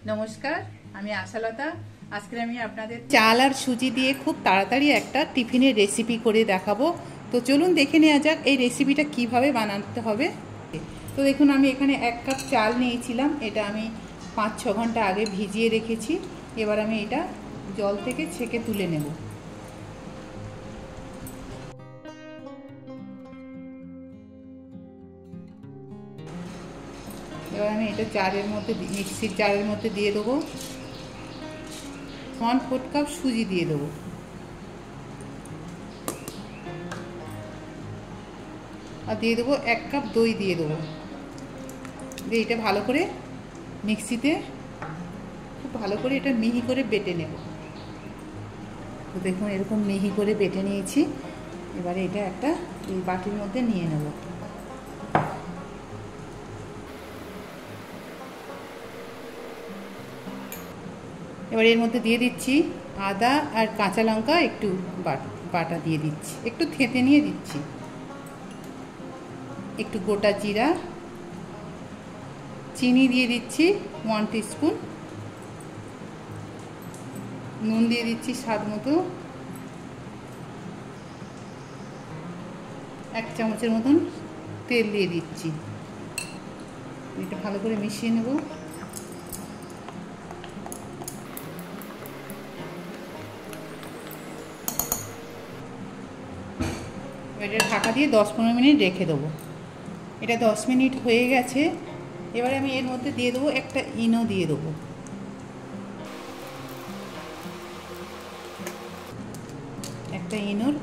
নমস্কার, আমি আশালতা। আজকে আমি আপনাদের চাল আর সুজি দিয়ে খুব তাড়াতাড়ি একটা টিফিনের রেসিপি করে দেখাবো। তো চলুন দেখে নেওয়া যাক এই রেসিপিটা কিভাবে বানাতে হবে। তো দেখুন, আমি এখানে 1 কাপ চাল নিয়েছিলাম। এটা আমি 5-6 ঘন্টা আগে ভিজিয়ে রেখেছি। এবার আমি এটা জল থেকে ছেঁকে তুলে নেব। এবার আমি এটা জারের মধ্যে, মিক্সির জারের মধ্যে দিয়ে দেবো। 1/4 কাপ সুজি দিয়ে দেবো। আর দিয়ে দেবো 1 কাপ দই দিয়ে দেবো। দিয়ে এটা ভালো করে মিক্সিতে খুব ভালো করে এটা মিহি করে বেটে নেব। তো দেখুন, এরকম মিহি করে বেটে নিয়েছি। এবারে এটা একটা এই বাটির মধ্যে নিয়ে নেব। এবার এর মধ্যে দিয়ে দিচ্ছি আদা আর কাঁচা লঙ্কা একটু বাটা দিয়ে দিচ্ছি, একটু থেঁতে নিয়ে দিচ্ছি। একটু গোটা জিরা, চিনি দিয়ে দিচ্ছি 1 টিস্পুন, নুন দিয়ে দিচ্ছি স্বাদ মতো, 1 চামচের মতন তেল দিয়ে দিচ্ছি। এটা ভালো করে মিশিয়ে নেব। এটা ঢাকা দিয়ে 10-15 মিনিট রেখে দেবো। এটা 10 মিনিট হয়ে গেছে। এবারে আমি এর মধ্যে দিয়ে দেবো একটা ইনো দিয়ে দেবো। একটা ইনোর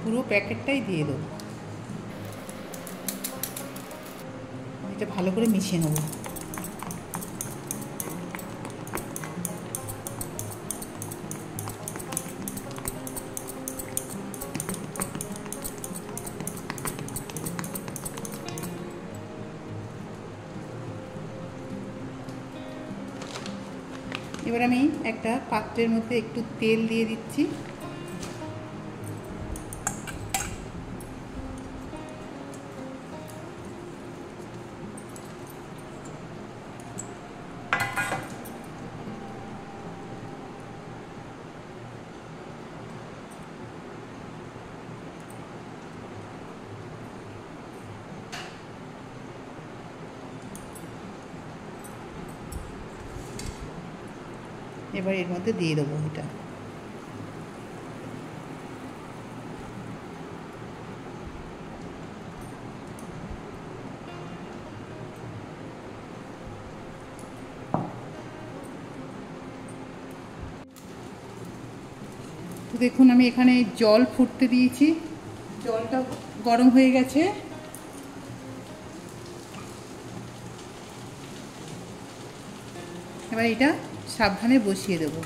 পুরো প্যাকেটটাই দিয়ে দেবো। এটা ভালো করে মিশিয়ে নেব। এবার আমি একটা পাত্রের মধ্যে একটু তেল দিয়ে দিচ্ছি। এবার এর মধ্যে দিয়ে দেবো এটা। তো দেখুন, আমি এখানে জল ফুটতে দিয়েছি। জলটা গরম হয়ে গেছে। এবার এটা সাবধানে বসিয়ে দেবো।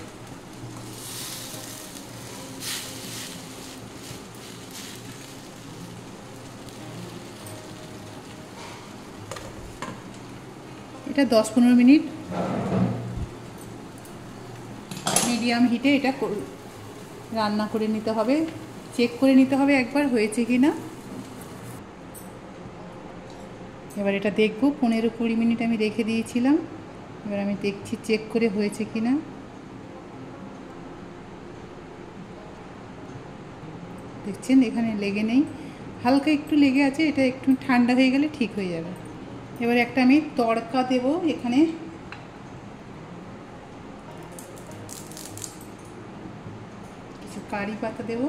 এটা 10-15 মিনিট মিডিয়াম হিটে এটা রান্না করে নিতে হবে। চেক করে নিতে হবে একবার হয়েছে কি না। এবার এটা দেখব। 15-20 মিনিট আমি রেখে দিয়েছিলাম। এবার আমি দেখছি চেক করে হয়েছে কি না। দেখছেন, এখানে লেগে নেই, হালকা একটু লেগে আছে। এটা একটু ঠান্ডা হয়ে গেলে ঠিক হয়ে যাবে। এবার একটা আমি তড়কা দেব। এখানে কিছু কারি পাতা দেব,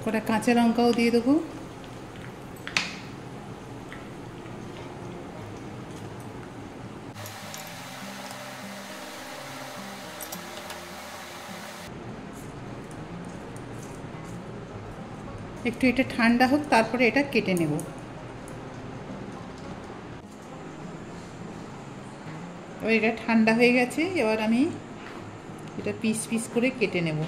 কটা কাঁচা লঙ্কাও দিয়ে দেবো। একটু এটা ঠান্ডা হোক, তারপরে এটা কেটে নেব। এবার এটা ঠান্ডা হয়ে গেছে। এবার আমি এটা পিস পিস করে কেটে নেব।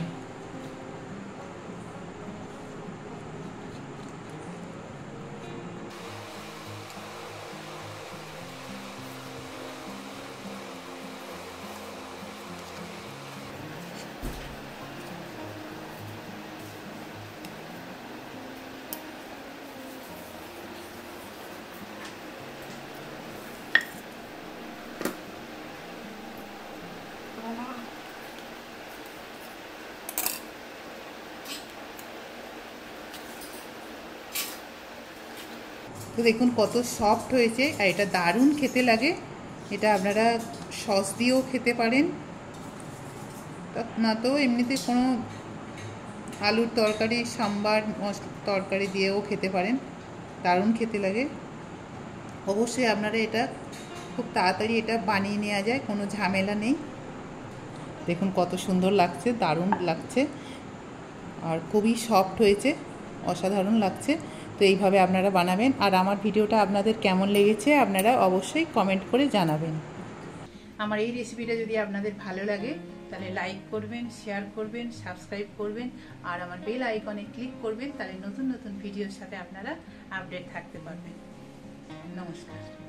তো দেখুন কত সফট হয়েছে, আর এটা দারুণ খেতে লাগে। এটা আপনারা সস দিয়েও খেতে পারেন, না তো এমনিতে কোনো আলুর তরকারি, সাম্বার তরকারি দিয়েও খেতে পারেন, দারুণ খেতে লাগে। অবশ্যই আপনারা এটা খুব তাড়াতাড়ি এটা বানিয়ে নেওয়া যায়, কোনো ঝামেলা নেই। দেখুন কত সুন্দর লাগছে, দারুণ লাগছে, আর খুবই সফট হয়েছে, অসাধারণ লাগছে। তো এইভাবে আপনারা বানাবেন। আর আমার ভিডিওটা আপনাদের কেমন লেগেছে আপনারা অবশ্যই কমেন্ট করে জানাবেন। আমার এই রেসিপিটা যদি আপনাদের ভালো লাগে তাহলে লাইক করবেন, শেয়ার করবেন, সাবস্ক্রাইব করবেন, আর আমার বেল আইকনে ক্লিক করবেন, তাহলে নতুন নতুন ভিডিওর সাথে আপনারা আপডেট থাকতে পারবেন। নমস্কার।